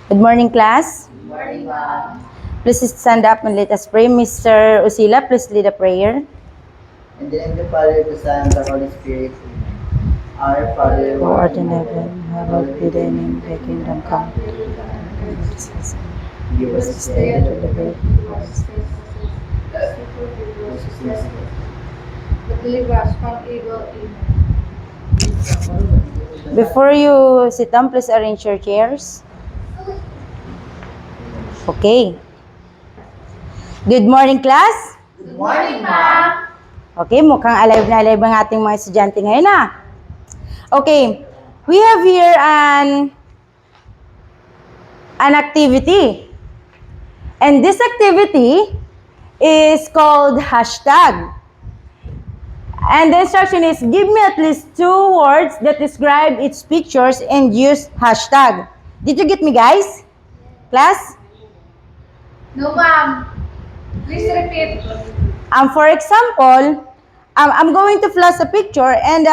Good morning, class. Good morning, ma'am. Please stand up and let us pray. Mr. Usila, please lead a prayer. In the name of the Father, the Son, and the Holy Spirit. Amen. Our Father, Who art in heaven, hallowed be thy name, thy kingdom come. give us This this day day our daily bread. But deliver us from evil. Amen. Before you sit down, please arrange your chairs. Okay. Good morning, class. Good morning, ma'am. Okay, mukhang alive na alive ang ating mga estudyante ngayon, Okay, we have here an activity. And this activity is called hashtag. And the instruction is, give me at least 2 words that describe its pictures and use hashtag. Did you get me, guys? Class? No, ma'am. Please repeat. For example, I'm going to flash a picture and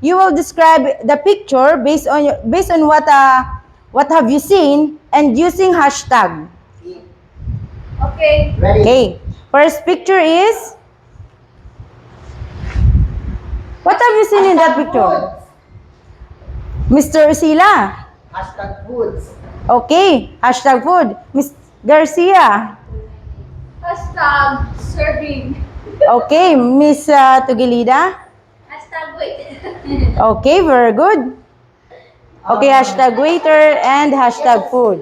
you will describe the picture based on what have you seen and using hashtag. Okay. Ready? Okay. First picture is, what have you seen in that picture? Mr. Usila. Hashtag foods. Okay. Hashtag food. Miss Garcia. Hashtag serving. Okay. Miss Tugilida. Hashtag wait. Okay, very good. Okay, hashtag waiter and hashtag food.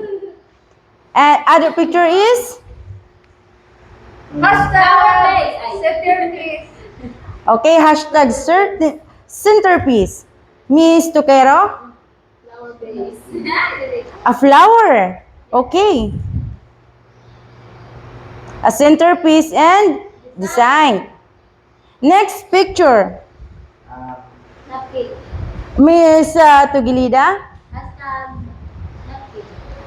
And other picture is? Hashtag centerpiece. Okay, hashtag centerpiece. Miss Tukero? Flower base. A flower. Okay. A centerpiece and design. Next picture. Napkin. Miss Tugilida? Hashtag napkin.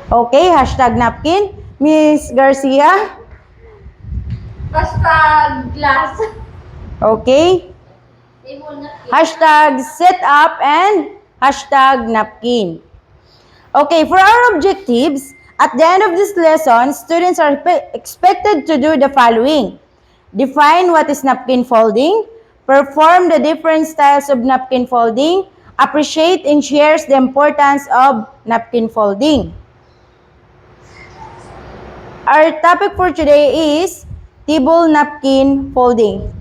Okay, hashtag napkin. Miss Garcia? Hashtag glass. Okay. Table napkin. Hashtag set up and hashtag napkin. Okay, for our objectives, at the end of this lesson, students are expected to do the following. Define what is napkin folding, perform the different styles of napkin folding, appreciate and shares the importance of napkin folding. Our topic for today is table napkin folding.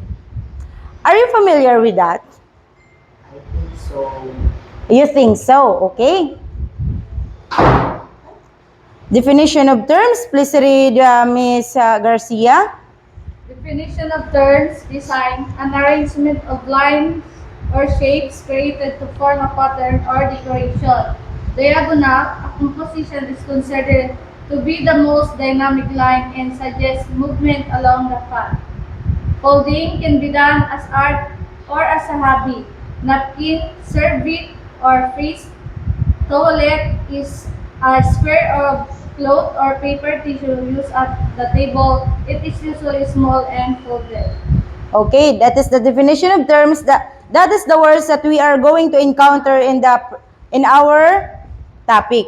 Are you familiar with that? I think so. You think so, okay? Definition of terms, please read Ms. Garcia. Definition of terms: design, an arrangement of lines or shapes created to form a pattern or decoration. Diagonal, a composition is considered to be the most dynamic line and suggests movement along the path. Folding can be done as art or as a hobby. Napkin, serviette, or frieze. Toilet is a square of cloth or paper tissue used at the table. It is usually small and folded. Okay, that is the definition of terms. That is the words that we are going to encounter in our topic.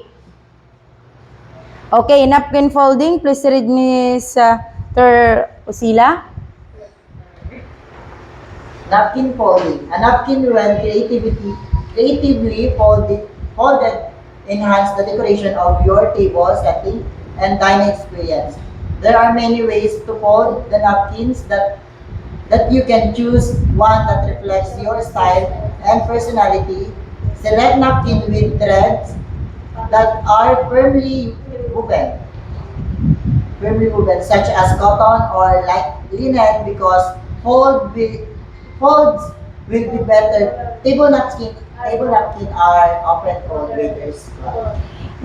Okay, napkin folding, please read Ms. Usila. Napkin folding. A napkin when creatively folded enhance the decoration of your table setting and dining experience. There are many ways to fold the napkins that you can choose one that reflects your style and personality. Select napkin with threads that are firmly woven, such as cotton or light linen, because folds will be better. Table napkin are often called waiter's cloth.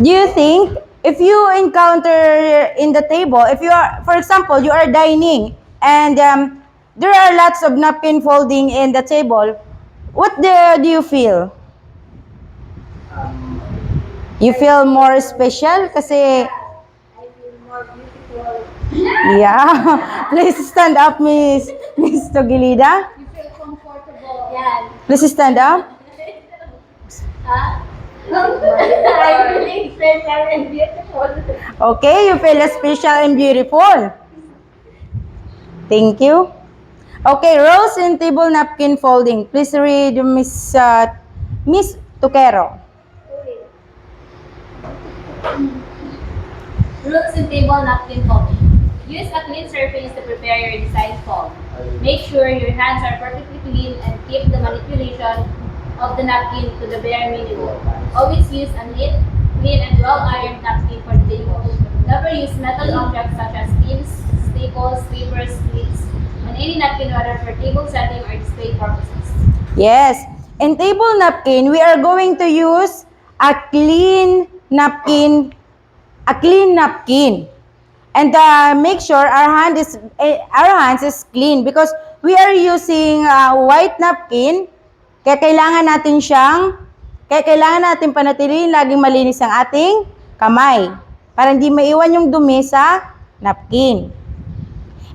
Do you think if you encounter in the table, if you are, for example, you are dining and there are lots of napkin folding in the table, what do you feel? Um, You feel more special kasi, I feel more beautiful. yeah. Please stand up, Miss Togilida. You feel comfortable. Yeah. Please stand up. Huh? I feel special and beautiful. Okay, you feel special and beautiful. Thank you. Okay, rows in table napkin folding. Please read Miss Tuquero. Rules in table napkin folding. Use a clean surface to prepare your design fold. Make sure your hands are perfectly clean and keep the manipulation of the napkin to the bare minimum. Always use a neat, clean, and well-ironed napkin for the table. Never use metal objects such as pins, staples, papers, clips, on any napkin whether for table setting or display purposes. Yes. In table napkin, we are going to use a clean napkin. And make sure our hands is clean because we are using white napkin. Kaya kailangan natin panatilihin laging malinis ang ating kamay para hindi maiwan yung dumi sa napkin.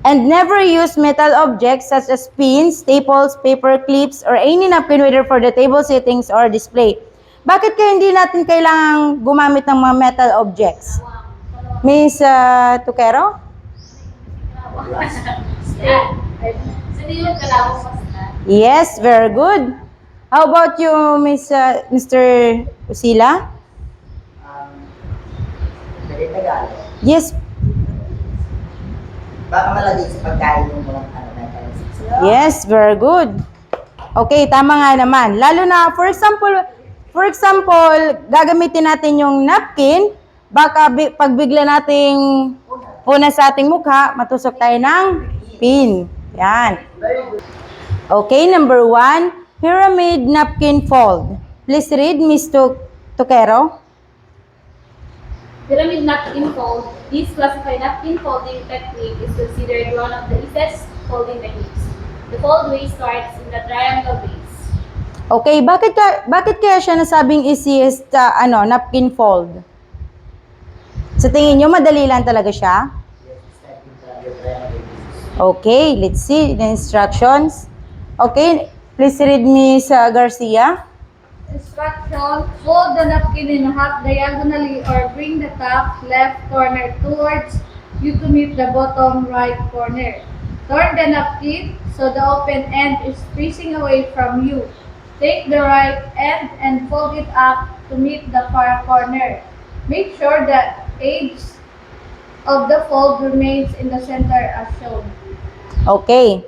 And never use metal objects such as pins, staples, paper clips, or any napkin whether for the table settings or display. Bakit kaya hindi natin kailangang gumamit ng mga metal objects? Miss Tuquero? So, di yung kalawang basta. Yes, very good. How about you, Mr. Usila? Pwede Tagalog. Yes, Baka malagay sa pagkain yung mga metals. yes, very good. Okay, tama nga naman. Lalo na, for example, gagamitin natin yung napkin, baka pag bigla nating punas sa ating mukha, matusok tayo ng pin. Yan. Very good. Okay, number 1, pyramid napkin fold. Please read, Miss Tuquero. Pyramid napkin fold. This classified napkin folding technique is considered one of the easiest folding techniques. The fold way starts in the triangle base. Okay, bakit kaya siya nasabing easiest napkin fold? Sa tingin nyo, madali lang talaga siya? Okay, let's see the instructions. Okay, please read Miss Garcia. Instruction, fold the napkin in half diagonally or bring the top left corner towards you to meet the bottom right corner. Turn the napkin so the open end is facing away from you. Take the right end and fold it up to meet the far corner. Make sure the edge of the fold remains in the center as shown. Okay.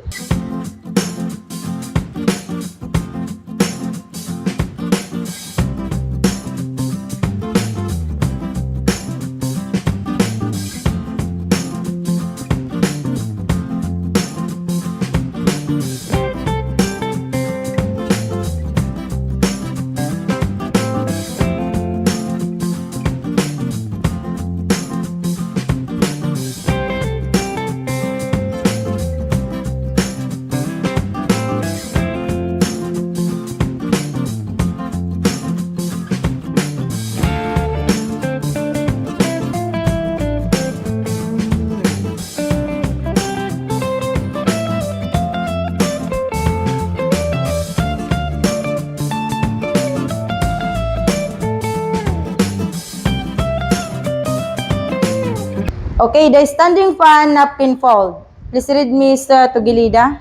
Okay, the standing fan napkin fold. Please read Miss Tugilida.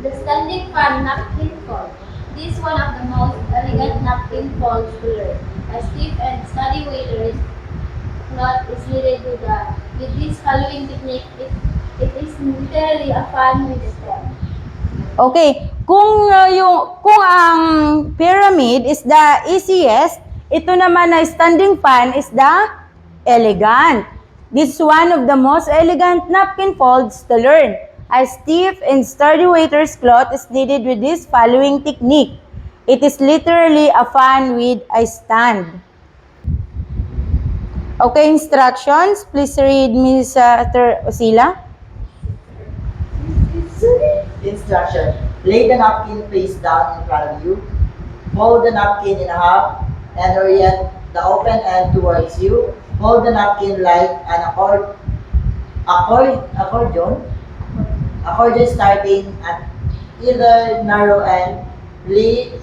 The standing fan napkin fold. This is one of the most elegant napkin folds to learn. A stiff and steady weighted knot is needed with this following technique. It is literally a fan with a stem. Okay, kung ang pyramid is the easiest, ito naman na standing fan is the elegant. This is one of the most elegant napkin folds to learn. A stiff and sturdy waiter's cloth is needed with this following technique. It is literally a fan with a stand. Okay, instructions. Please read Ms. Osila. Instruction. Lay the napkin face down in front of you. Fold the napkin in half and orient the open end towards you. Fold the napkin like an accordion starting at either narrow end. Leave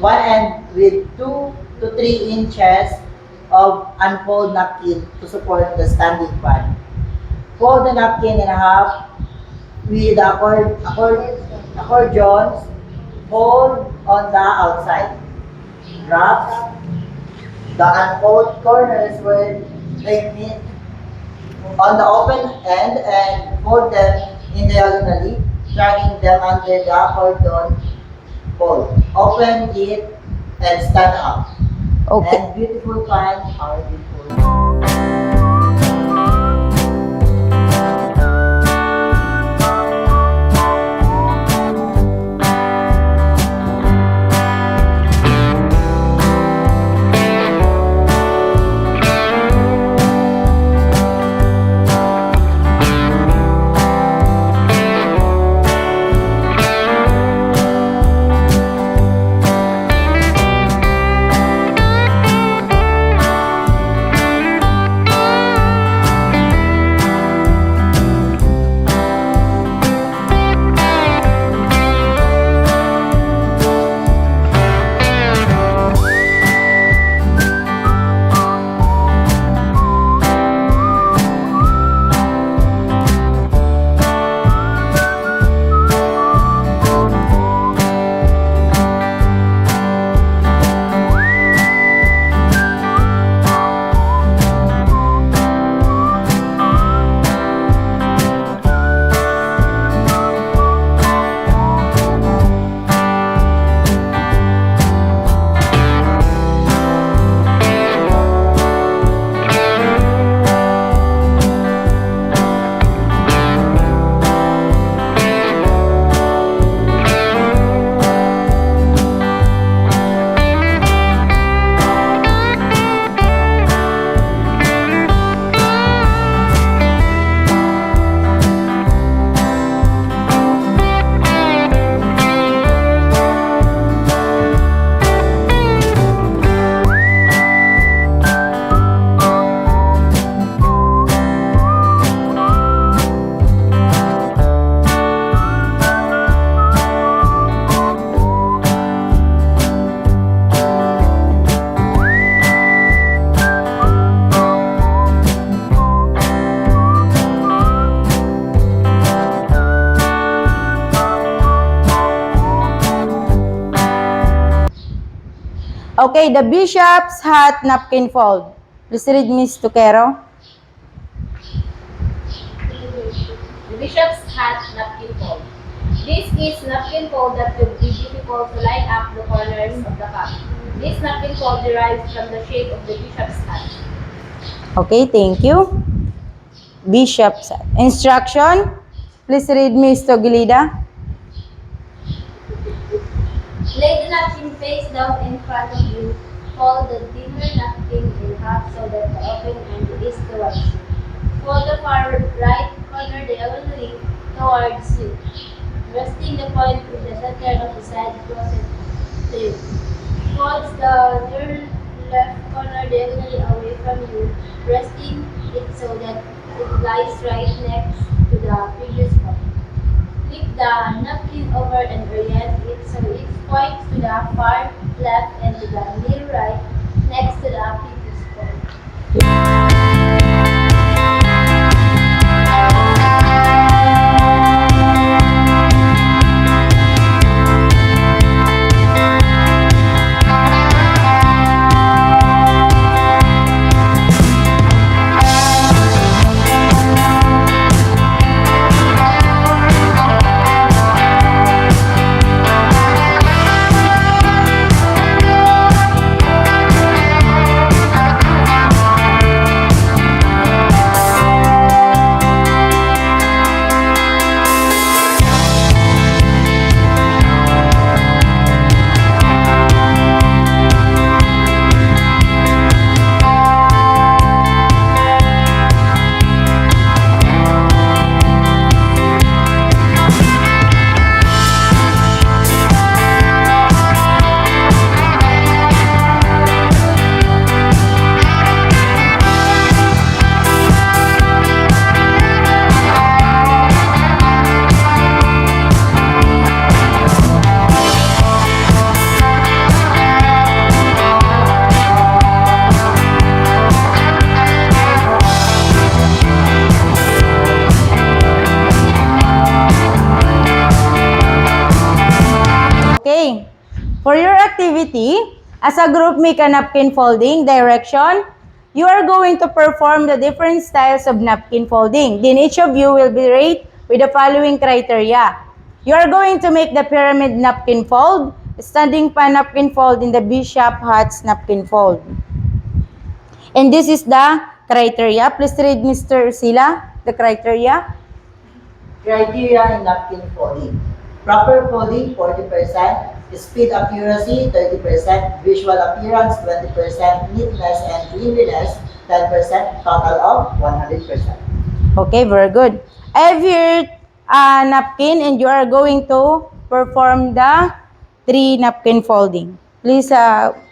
one end with 2 to 3 inches of unfold napkin to support the standing fan. Fold the napkin in half with accordions, fold on the outside. Wrap the unfold corners where they meet on the open end and fold them in diagonally, dragging them under the accordion fold. Open it and stand up. Okay. And beautiful fan are beautiful. Okay, the bishop's hat napkin fold. Please read, Miss Tuquero. The bishop's hat napkin fold. This is napkin fold that could be difficult to line up the corners of the cup. This napkin fold derives from the shape of the bishop's hat. Okay, thank you. Bishop's hat. Instruction. Please read, Miss Togilida. Lay the napkin face down in front of you. Fold the thinner napkin in half so that the open end is towards you. Fold the far right corner diagonally towards you, resting the point in the center of the side closet to you. Fold the near left corner diagonally away from you, resting it so that it lies right next to the previous one. Flip the napkin over and orient it so it points to the far left and to the near right next to the previous point. For your activity, as a group make a napkin folding direction, you are going to perform the different styles of napkin folding. Then each of you will be rated with the following criteria. You are going to make the pyramid napkin fold, standing pan napkin fold, in the bishop hats napkin fold. And this is the criteria. Please read, Mr. Sila, the criteria. Criteria in napkin folding. Proper folding, 40%. Speed accuracy, 30%. Visual appearance, 20%. Neatness and cleanliness, 10%. Total of 100%. Okay, very good. I have here a napkin and you are going to perform the 3 napkin folding. Please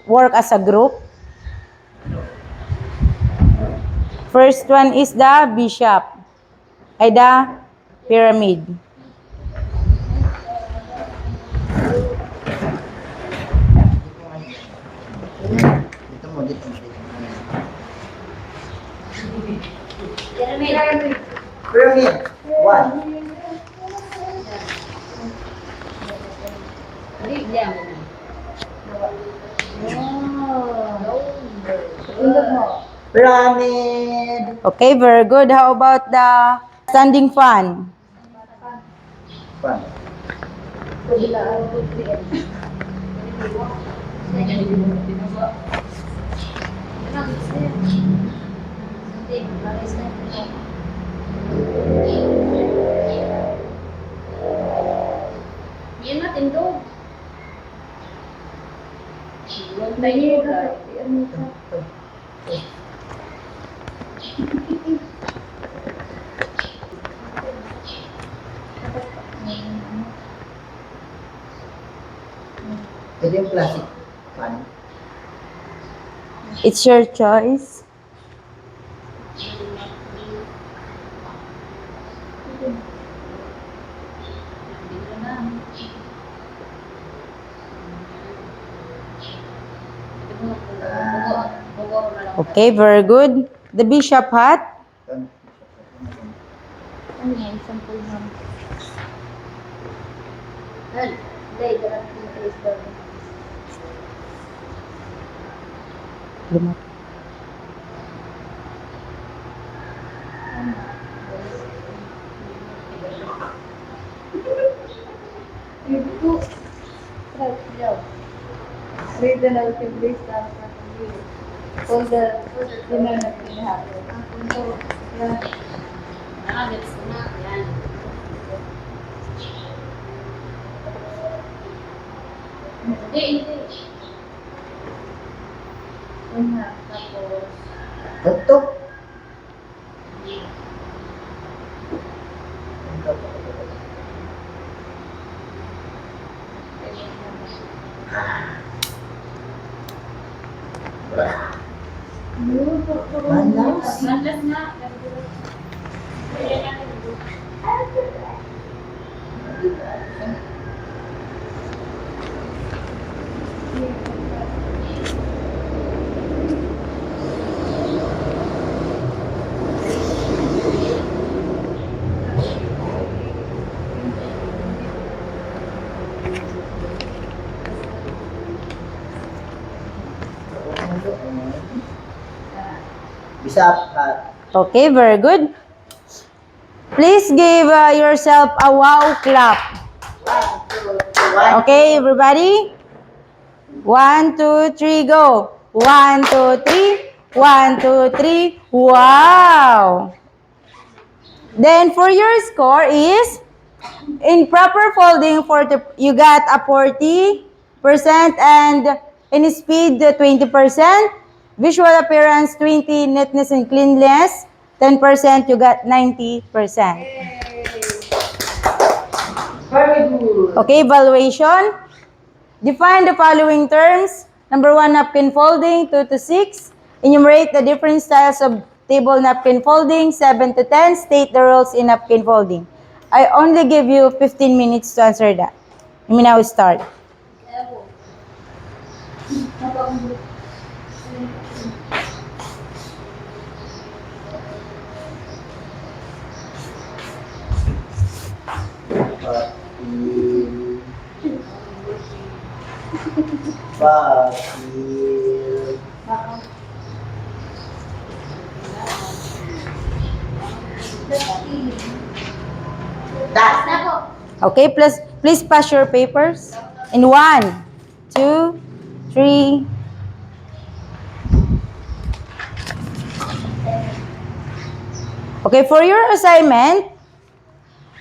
work as a group. First one is the bishop, ay the pyramid. Dito mo, dito mo, dito mo. Pyramid. Pyramid, 1. Bigyan mo na. Undog mo. Pyramid. Okay, very good. How about the standing fan? 1. Yan matindog. Ito yung plastic pan. It's your choice. Okay, very good. The bishop hat. Ano yan? Sample mo. Day, dapat mo place doon. Lima. Ito. Right, yeah. Read the narrative based on front of you. Hold the dinner na pinahapon. Yeah. Gets na. Yan. Hindi. Una, tapos. Ito. Malas. Mandas na. Bishop hat. Okay, very good. Please give yourself a wow clap. 1, 2, 3, 1. Okay, everybody? 1, 2, 3, go. 1, 2, 3. 1, 2, 3. Wow! Then for your score is, in proper folding, you got a 40%, and in speed, 20%. Visual appearance, 20. Neatness and cleanliness, 10%. You got 90%. Very good. Okay, evaluation. Define the following terms. Number 1, napkin folding, 2 to 6. Enumerate the different styles of table napkin folding, 7 to 10. State the rules in napkin folding. I only give you 15 minutes to answer that. You may now start. Bakit? Last na po. Okay, please pass your papers. In 1, 2, 3. Okay, for your assignment,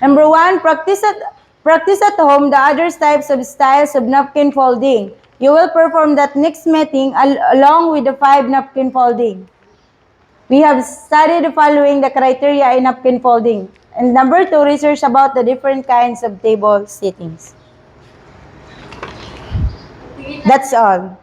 number 1, practice at home the other types of styles of napkin folding. You will perform that next meeting along with the 5 napkin folding. We have studied the following the criteria in napkin folding. And number 2, research about the different kinds of table settings. That's all.